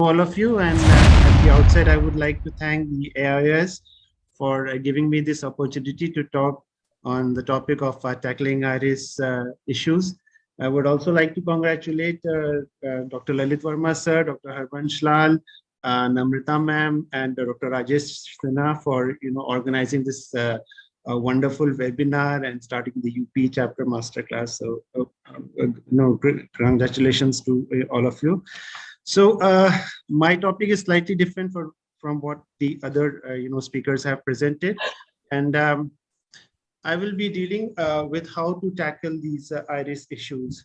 All of you, and at the outset, I would like to thank the AIS for giving me this opportunity to talk on the topic of tackling iris issues. I would also like to congratulate Dr. Lalit Verma sir, Dr. Harvansh Lal, Namrita ma'am, and Dr. Rajesh Sinha for organizing this wonderful webinar and starting the UP chapter masterclass. So, congratulations to all of you. So my topic is slightly different from what the other speakers have presented, and I will be dealing with how to tackle these iris issues.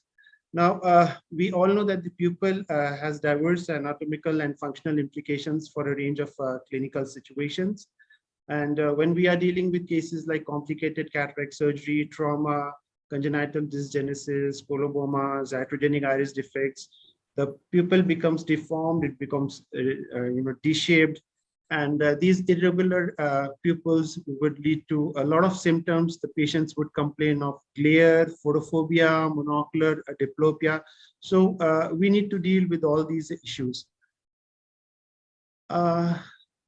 Now, we all know that the pupil has diverse anatomical and functional implications for a range of clinical situations. And when we are dealing with cases like complicated cataract surgery, trauma, congenital dysgenesis, colobomas, iatrogenic iris defects, the pupil becomes deformed, it becomes D-shaped, and these irregular pupils would lead to a lot of symptoms. The patients would complain of glare, photophobia, monocular diplopia. So we need to deal with all these issues.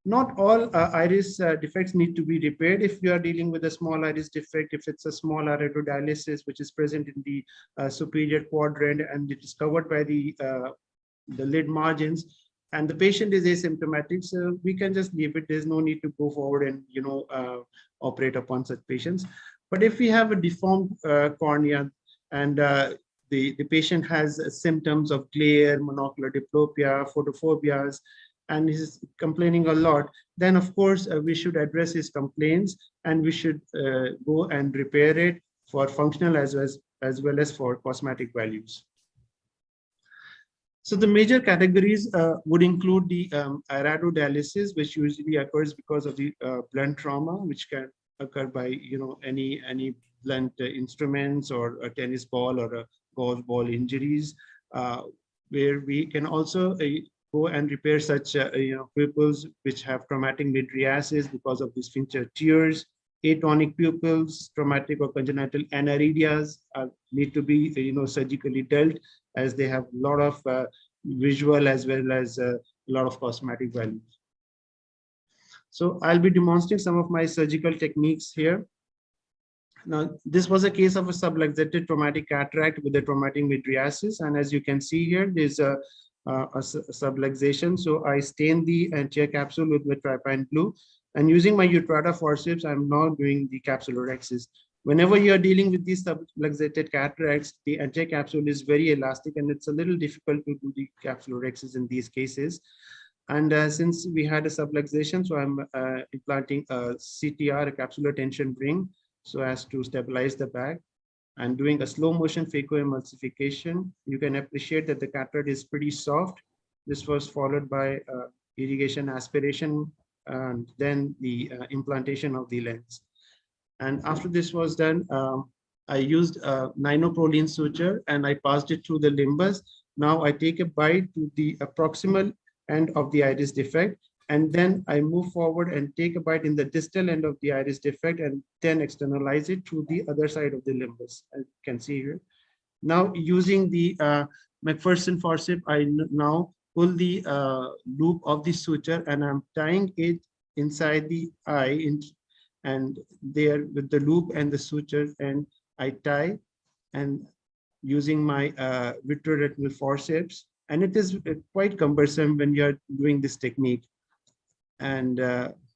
Not all iris defects need to be repaired. If you are dealing with a small iris defect, if it's a small iridodialysis which is present in the superior quadrant and it is covered by the lid margins, and the patient is asymptomatic, so we can just leave it. There's no need to go forward and operate upon such patients. But if we have a deformed cornea and the patient has symptoms of glare, monocular diplopia, photophobias, and he's complaining a lot, then of course we should address his complaints and we should go and repair it for functional as well as for cosmetic values. So the major categories would include the iridodialysis, which usually occurs because of the blunt trauma, which can occur by any blunt instruments or a tennis ball or a golf ball injuries, where we can also go and repair such pupils which have traumatic mydriasis because of these sphincter tears. Atonic pupils, traumatic or congenital aniridias need to be surgically dealt, as they have a lot of visual as well as a lot of cosmetic values. So I'll be demonstrating some of my surgical techniques here. Now, this was a case of a subluxated traumatic cataract with a traumatic mydriasis, and as you can see here, there's a subluxation. So I stain the anterior capsule with trypine blue, and using my Utrata forceps, I'm now doing the capsulorhexis. Whenever you're dealing with these subluxated cataracts, the anterior capsule is very elastic, and it's a little difficult to do the capsulorhexis in these cases. And since we had a subluxation, so I'm implanting a CTR, a capsular tension ring, so as to stabilize the bag, and doing a slow motion phacoemulsification. You can appreciate that the cataract is pretty soft. This was followed by irrigation aspiration and then the implantation of the lens. And after this was done, I used a ninoproline suture and I passed it through the limbus. Now I take a bite to the proximal end of the iris defect, and then I move forward and take a bite in the distal end of the iris defect and then externalize it through the other side of the limbus, as you can see here. Now using the McPherson forceps, I now pull the loop of the suture and I'm tying it inside the eye and there with the loop and the suture, and I tie and using my vitreoretinal forceps, and it is quite cumbersome when you're doing this technique. And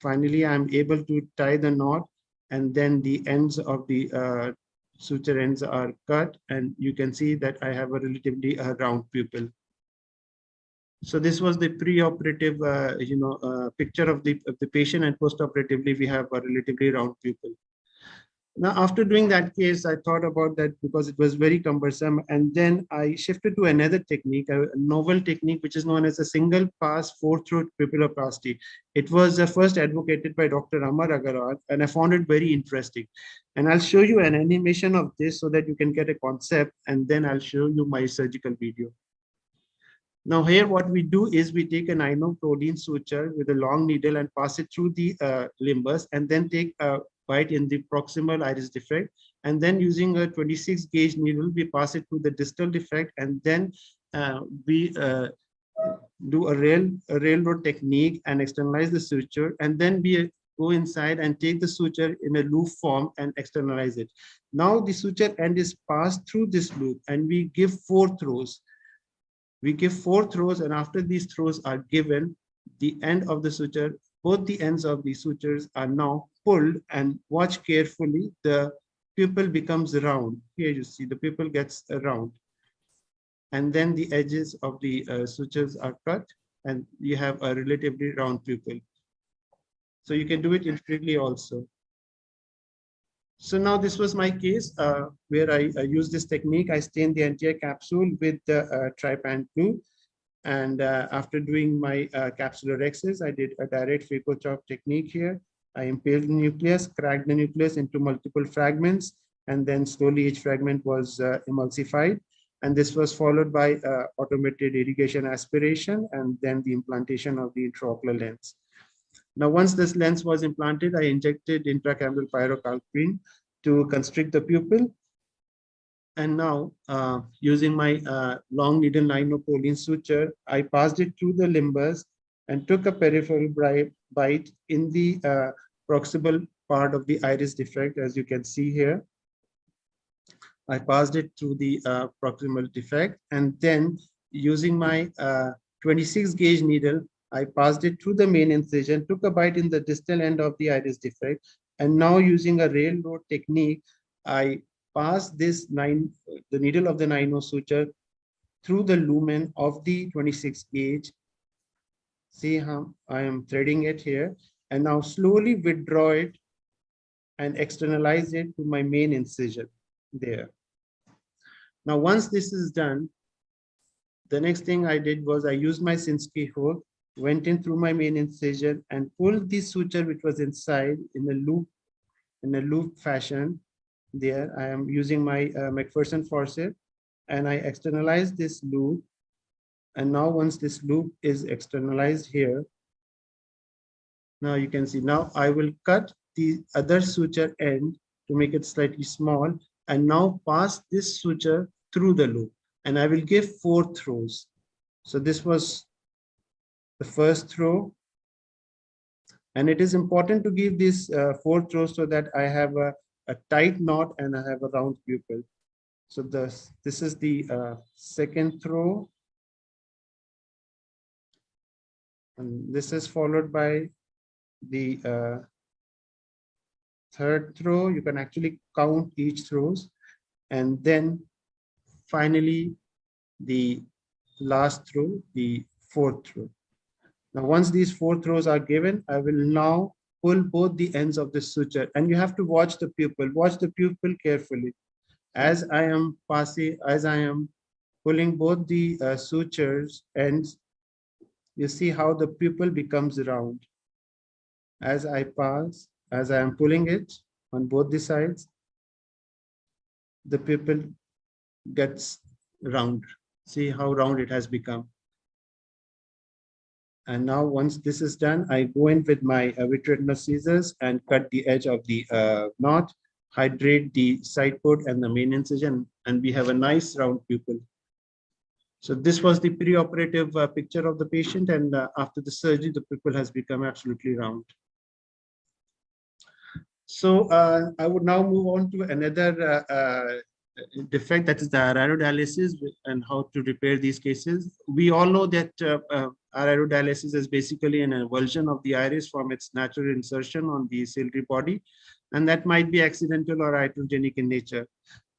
finally, I'm able to tie the knot, and then the ends of the suture ends are cut, and you can see that I have a relatively round pupil. So this was the pre-operative, picture of the patient, and post-operatively we have a relatively round pupil. Now, after doing that case, I thought about that because it was very cumbersome, and then I shifted to another technique, a novel technique, which is known as a single pass four-throat pupilloplasty. It was first advocated by Dr. Amar Agarwal, and I found it very interesting. And I'll show you an animation of this so that you can get a concept, and then I'll show you my surgical video. Now here what we do is we take a ninoproline suture with a long needle and pass it through the limbus, and then take a bite in the proximal iris defect, and then using a 26 gauge needle we pass it through the distal defect, and then we do a railroad technique and externalize the suture, and then we go inside and take the suture in a loop form and externalize it. Now the suture end is passed through this loop, and we give 4 throws. We give 4 throws, and after these throws are given, the end of the suture, both the ends of the sutures are now pulled, and watch carefully, the pupil becomes round. Here you see the pupil gets round, and then the edges of the sutures are cut, and you have a relatively round pupil. So you can do it infrequently also. So now this was my case where I used this technique. I stained the entire capsule with the trypan glue. And after doing my capsulorhexis, I did a direct phaco-chop technique here. I impaled the nucleus, cracked the nucleus into multiple fragments, and then slowly each fragment was emulsified. And this was followed by automated irrigation aspiration, and then the implantation of the intraocular lens. Now, once this lens was implanted, I injected intracameral pyrocalprine to constrict the pupil. And now, using my long needle ninopoline suture, I passed it through the limbus and took a peripheral bite in the proximal part of the iris defect, as you can see here. I passed it through the proximal defect, and then using my 26 gauge needle, I passed it through the main incision, took a bite in the distal end of the iris defect, and now using a railroad technique, I passed the needle of the 9-0 suture through the lumen of the 26 gauge. See how I am threading it here, and now slowly withdraw it and externalize it to my main incision there. Now, once this is done, the next thing I did was I used my Sinskey hook, went in through my main incision and pulled the suture which was inside in a loop fashion. There, I am using my McPherson forceps, and I externalized this loop. And now, once this loop is externalized here, now you can see, now I will cut the other suture end to make it slightly small, and now pass this suture through the loop, and I will give 4 throws. So this was the first throw, and it is important to give these 4 throws so that I have a tight knot and I have a round pupil. So this is the second throw, and this is followed by the third throw. You can actually count each throws, and then finally the last throw, the 4th throw. Now, once these 4 throws are given, I will now pull both the ends of the suture, and you have to watch the pupil carefully. As I am pulling both the sutures ends, you see how the pupil becomes round. As I am pulling it on both the sides, the pupil gets round. See how round it has become. And now, once this is done, I go in with my vitreoretinal scissors and cut the edge of the knot, hydrate the side port and the main incision, and we have a nice round pupil. So this was the preoperative picture of the patient, and after the surgery, the pupil has become absolutely round. So I would now move on to another defect, that is the iridodialysis, and how to repair these cases. We all know that iridodialysis is basically an avulsion of the iris from its natural insertion on the ciliary body, and that might be accidental or iatrogenic in nature.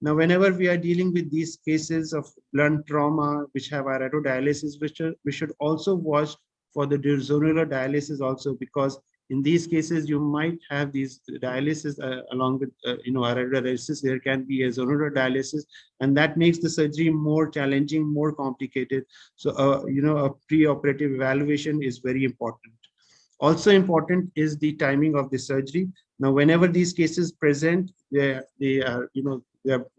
Now, whenever we are dealing with these cases of blunt trauma which have iridodialysis, we should also watch for the zonular dialysis also, because in these cases, you might have these dialysis along with, iridodialysis. There can be a zonular dialysis, and that makes the surgery more challenging, more complicated. So, a preoperative evaluation is very important. Also important is the timing of the surgery. Now, whenever these cases present, they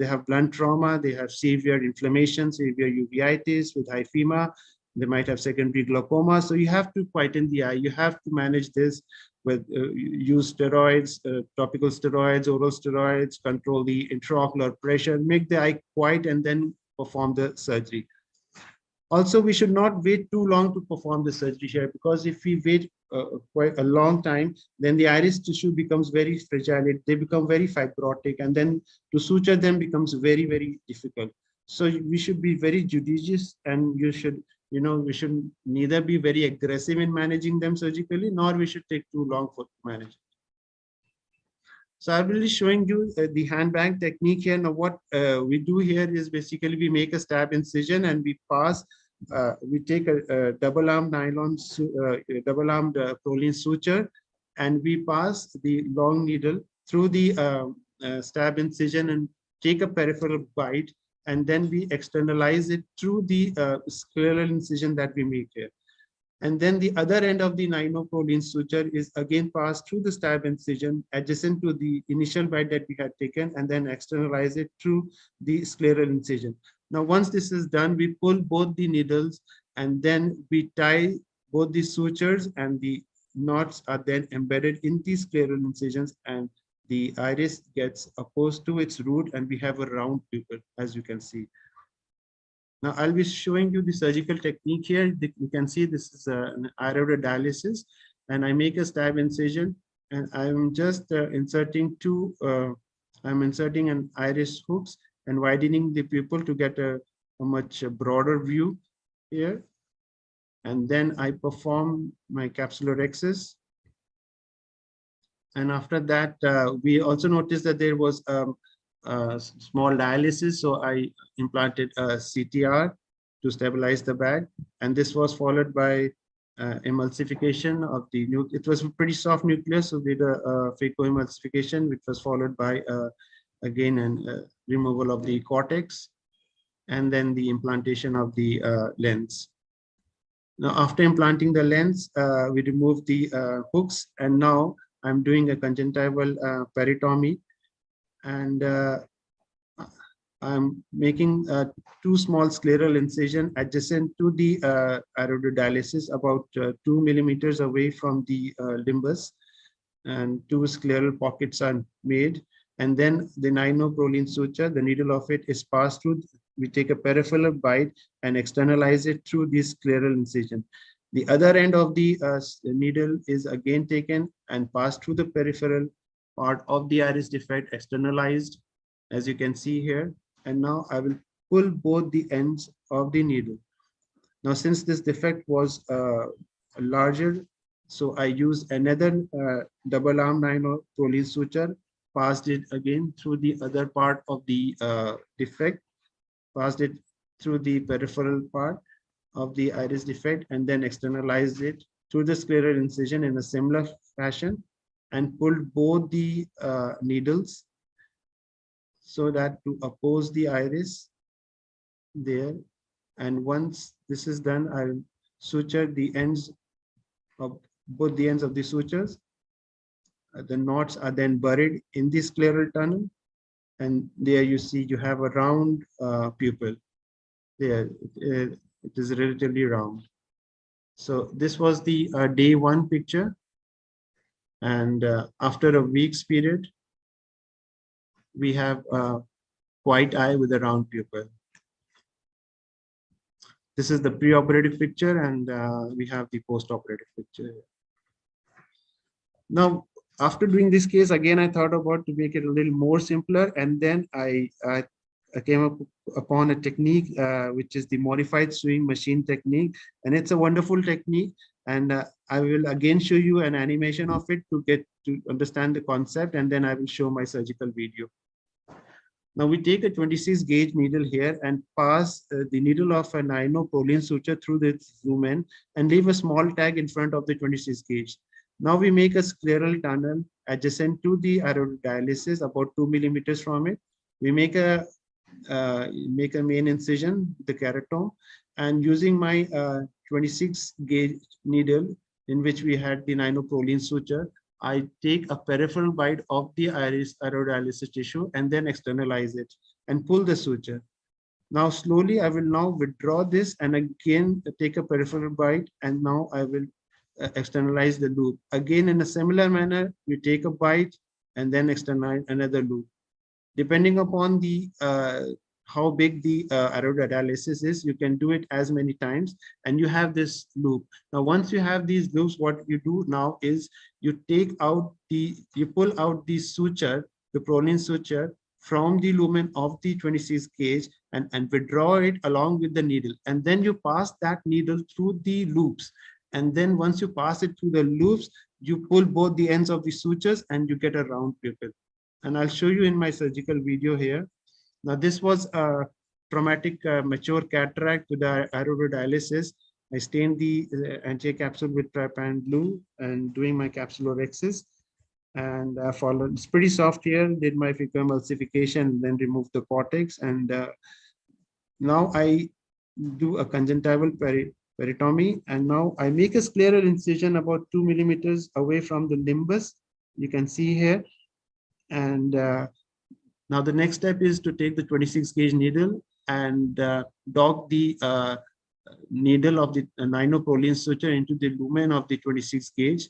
have blunt trauma, they have severe inflammation, severe uveitis with hyphema. They might have secondary glaucoma. So you have to quieten the eye. You have to manage this with use steroids, topical steroids, oral steroids, control the intraocular pressure, make the eye quiet, and then perform the surgery. Also, we should not wait too long to perform the surgery here, because if we wait quite a long time, then the iris tissue becomes very fragile. They become very fibrotic, and then to suture them becomes very, very difficult. So we should be very judicious, and we should neither be very aggressive in managing them surgically, nor we should take too long for managing. So I will be showing you the handbag technique here. Now, what we do here is basically we make a stab incision and we pass. We take a double armed double armed Prolene suture, and we pass the long needle through the stab incision and take a peripheral bite, and then we externalize it through the scleral incision that we make here. And then the other end of the ninoproline suture is again passed through the stab incision adjacent to the initial bite that we had taken, and then externalize it through the scleral incision. Now, once this is done, we pull both the needles, and then we tie both the sutures, and the knots are then embedded in these scleral incisions, and the iris gets opposed to its root, and we have a round pupil, as you can see. Now, I'll be showing you the surgical technique here. You can see this is an iridodialysis, and I make a stab incision, and I'm just inserting I'm inserting an iris hooks and widening the pupil to get a much broader view here. And then I perform my capsulorhexis. And after that, we also noticed that there was small dialysis, so I implanted a CTR to stabilize the bag, and this was followed by emulsification of the nucleus. It was a pretty soft nucleus, so we did a phacoemulsification, which was followed by again an removal of the cortex, and then the implantation of the lens. Now, after implanting the lens, we remove the hooks, and now I'm doing a conjunctival peritomy, and I'm making two small scleral incision adjacent to the iridodialysis, about 2 millimeters away from the limbus, and two scleral pockets are made. And then the ninoproline suture, the needle of it is passed through. We take a peripheral bite and externalize it through this scleral incision. The other end of the needle is again taken and passed through the peripheral part of the iris defect, externalized, as you can see here. And now I will pull both the ends of the needle. Now, since this defect was larger, so I use another double arm ninoproline suture, passed it again through the other part of the defect, passed it through the peripheral part of the iris defect, and then externalized it through the scleral incision in a similar fashion, and pulled both the needles so that to oppose the iris there. And once this is done, I'll suture the ends of both the ends of the sutures. The knots are then buried in the scleral tunnel, and there you see you have a round pupil. There, it is relatively round. So this was the day one picture, and after a week's period, we have a white eye with a round pupil. This is the preoperative picture, and we have the postoperative picture. Now, after doing this case, again, I thought about to make it a little more simpler, and then I came upon a technique which is the modified sewing machine technique, and it's a wonderful technique. And I will again show you an animation of it to get to understand the concept, and then I will show my surgical video. Now we take a 26 gauge needle here and pass the needle of a ninoproline suture through the lumen and leave a small tag in front of the 26 gauge. Now we make a scleral tunnel adjacent to the iridodialysis, about 2 millimeters from it. We make a main incision, the keratome, and using my 26 gauge needle in which we had the ninoproline suture, I take a peripheral bite of the iridodialysis tissue and then externalize it and pull the suture. Now slowly I will now withdraw this and again take a peripheral bite, and now I will externalize the loop. Again, in a similar manner, you take a bite and then externalize another loop. Depending upon the how big the aerodialysis is. You can do it as many times, and you have this loop. Now, once you have these loops, what you do now is you pull out the suture, the Prolene suture, from the lumen of the 26 gauge, and withdraw it along with the needle. And then you pass that needle through the loops. And then once you pass it through the loops, you pull both the ends of the sutures and you get a round pupil. And I'll show you in my surgical video here. Now, this was a traumatic mature cataract with the aerodialysis. I stained the anti-capsule with trypan blue and doing my capsulorhexis, and followed. It's pretty soft here. Did my fecum emulsification, then removed the cortex, and now I do a conjunctival peritomy, and now I make a scleral incision about 2 millimeters away from the limbus. You can see here, and now the next step is to take the 26 gauge needle and dock the needle of the ninoprolene suture into the lumen of the 26 gauge.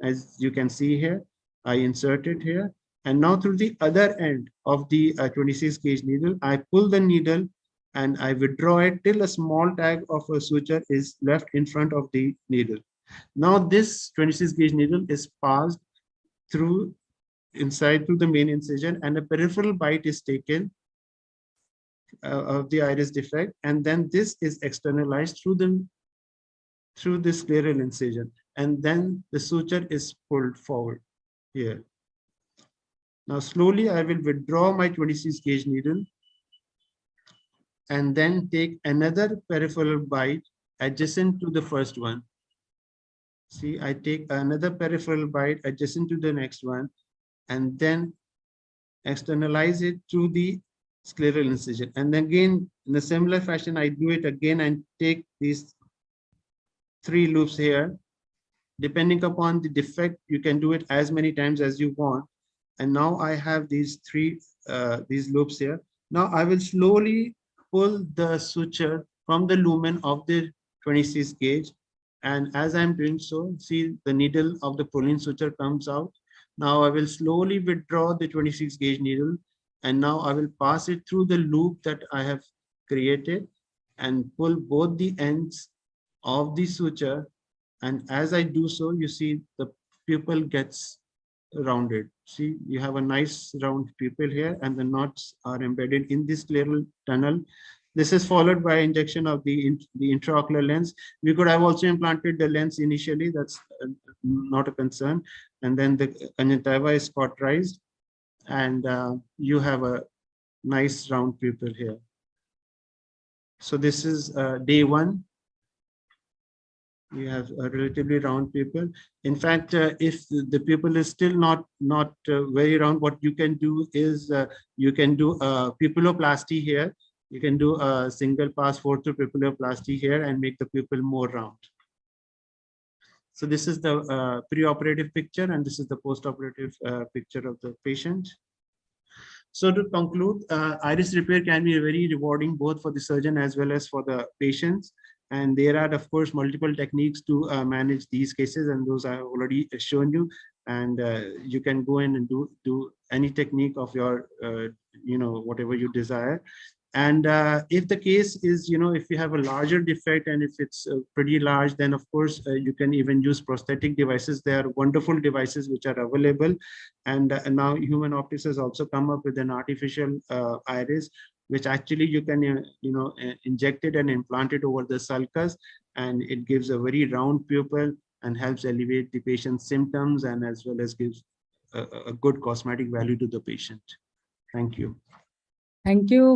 As you can see here, I insert it here. And now through the other end of the 26 gauge needle, I pull the needle and I withdraw it till a small tag of a suture is left in front of the needle. Now this 26 gauge needle is passed through the main incision, and a peripheral bite is taken of the iris defect, and then this is externalized through the scleral incision, and then the suture is pulled forward here. Now slowly I will withdraw my 26 gauge needle and then take another peripheral bite adjacent to the first one. See, I take another peripheral bite adjacent to the next one, and then externalize it through the scleral incision. And again, in a similar fashion, I do it again and take these 3 loops here. Depending upon the defect, you can do it as many times as you want. And now I have these these loops here. Now I will slowly pull the suture from the lumen of the 26 gauge. And as I'm doing so, see the needle of the Prolene suture comes out. Now I will slowly withdraw the 26 gauge needle, and now I will pass it through the loop that I have created and pull both the ends of the suture. And as I do so, you see the pupil gets rounded. See, you have a nice round pupil here, and the knots are embedded in this scleral tunnel. This is followed by injection of the intraocular lens. We could have also implanted the lens initially. That's not a concern. And then the conjunctiva is cauterized, and you have a nice round pupil here. So this is day 1. You have a relatively round pupil. In fact, if the pupil is still not very round, what you can do is you can do a pupilloplasty here. You can do a single pass 4-through pupilloplasty here and make the pupil more round. So this is the preoperative picture, and this is the postoperative picture of the patient. So to conclude, iris repair can be very rewarding both for the surgeon as well as for the patients. And there are, of course, multiple techniques to manage these cases, and those I have already shown you. And you can go in and do any technique of your, whatever you desire. And if the case is, if you have a larger defect and if it's pretty large, then of course you can even use prosthetic devices. There are wonderful devices which are available. And now Human Optics has also come up with an artificial iris, which actually you can, inject it and implant it over the sulcus, and it gives a very round pupil and helps alleviate the patient's symptoms, and as well as gives a good cosmetic value to the patient. Thank you. Thank you.